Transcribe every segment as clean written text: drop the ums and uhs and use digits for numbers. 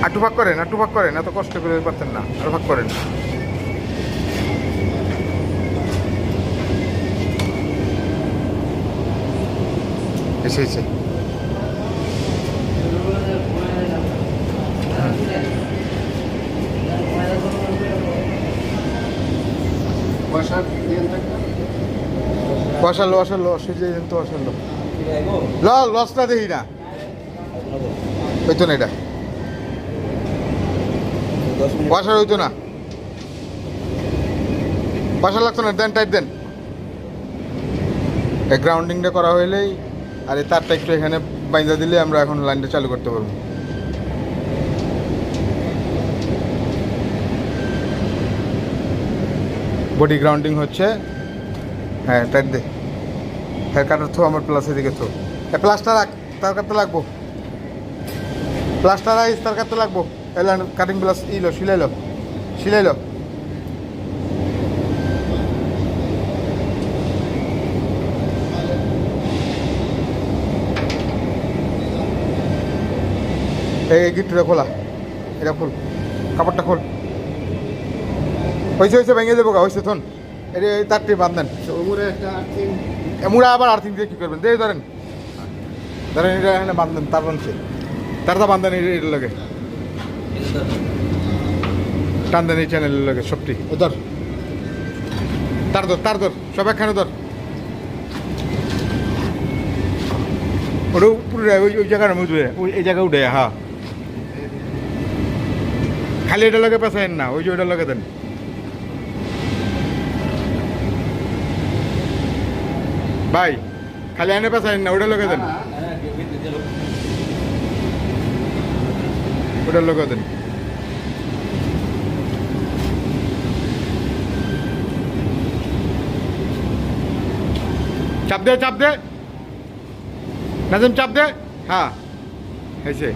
আটু ভাগ করেন, এত কষ্ট করে পারতেন না, আর ভাগ করেন। এসে বসালো অসুবিধা কিন্তু বসালো লসটা দেখি না হইতো না, এটা বসার হইতো না, বসা লাগতো না, দেন টাইট দেন। এই গ্রাউন্ডিংটা করা হইলেই আর এই তারটা একটু এখানে বাইন্দা দিলে আমরা এখন লাইনটা চালু করতে পারবো। বডি গ্রাউন্ডিং হচ্ছে, হ্যাঁ টাইট দে, হ্যাঁ কাটার থো আমার প্লাসের দিকে থো, প্লাসটা রাখ, তার কাটতে লাগবো, প্লাসটা রাইস তার কাটতে লাগবো, এলা কাটিং প্লাস শিলাইলো এই গিটটা খোলা, এটা খোল, কাপড়টা খোল, হয়েছে ভেঙে দেবো গা, হয়েছে থন, এটা তারটি বাঁধেন, মুড়া আবার আর্থিং দিয়ে কী করবেন, দিয়ে ধরেন এটা এখানে বাঁধেন, তার বানছে তারটা বাঁধেন, এটার লাগে টান দেন, এই চ্যানেলের লাগে সবটি ধর, তার ধর সব একখানে ধর, ওটা পুরো ওই জায়গার মধ্যে এই জায়গায় উঠে, হ্যাঁ খালি এটা লগে পেঁচায়েন না, ওই যে ওইটা লগে দেন, ভাই খালি এনে পেঁচায়েন না, ওইটা লগে দেন, ওইটার লগে দেন। চাপ দে নাজিম, চাপ দে, হ্যাঁ হয়েছে।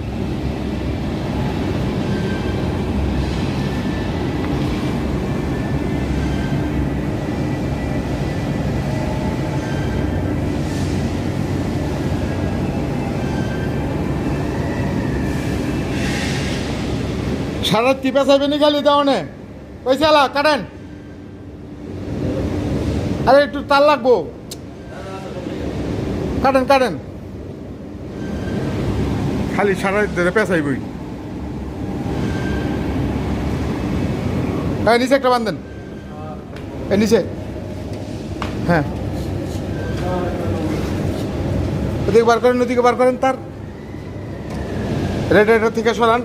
সারা টিপে চাইবেনি খালি দেওয়ানে, ওই চালা কাটেন, আরে একটু তার লাগবো, কাটেন খালি সারা পেঁচাইবই, হ্যাঁ নিচে একটা বান্ধেন, নিচে, হ্যাঁ ওদিকে বার করেন, তার রেড থেকে সরান।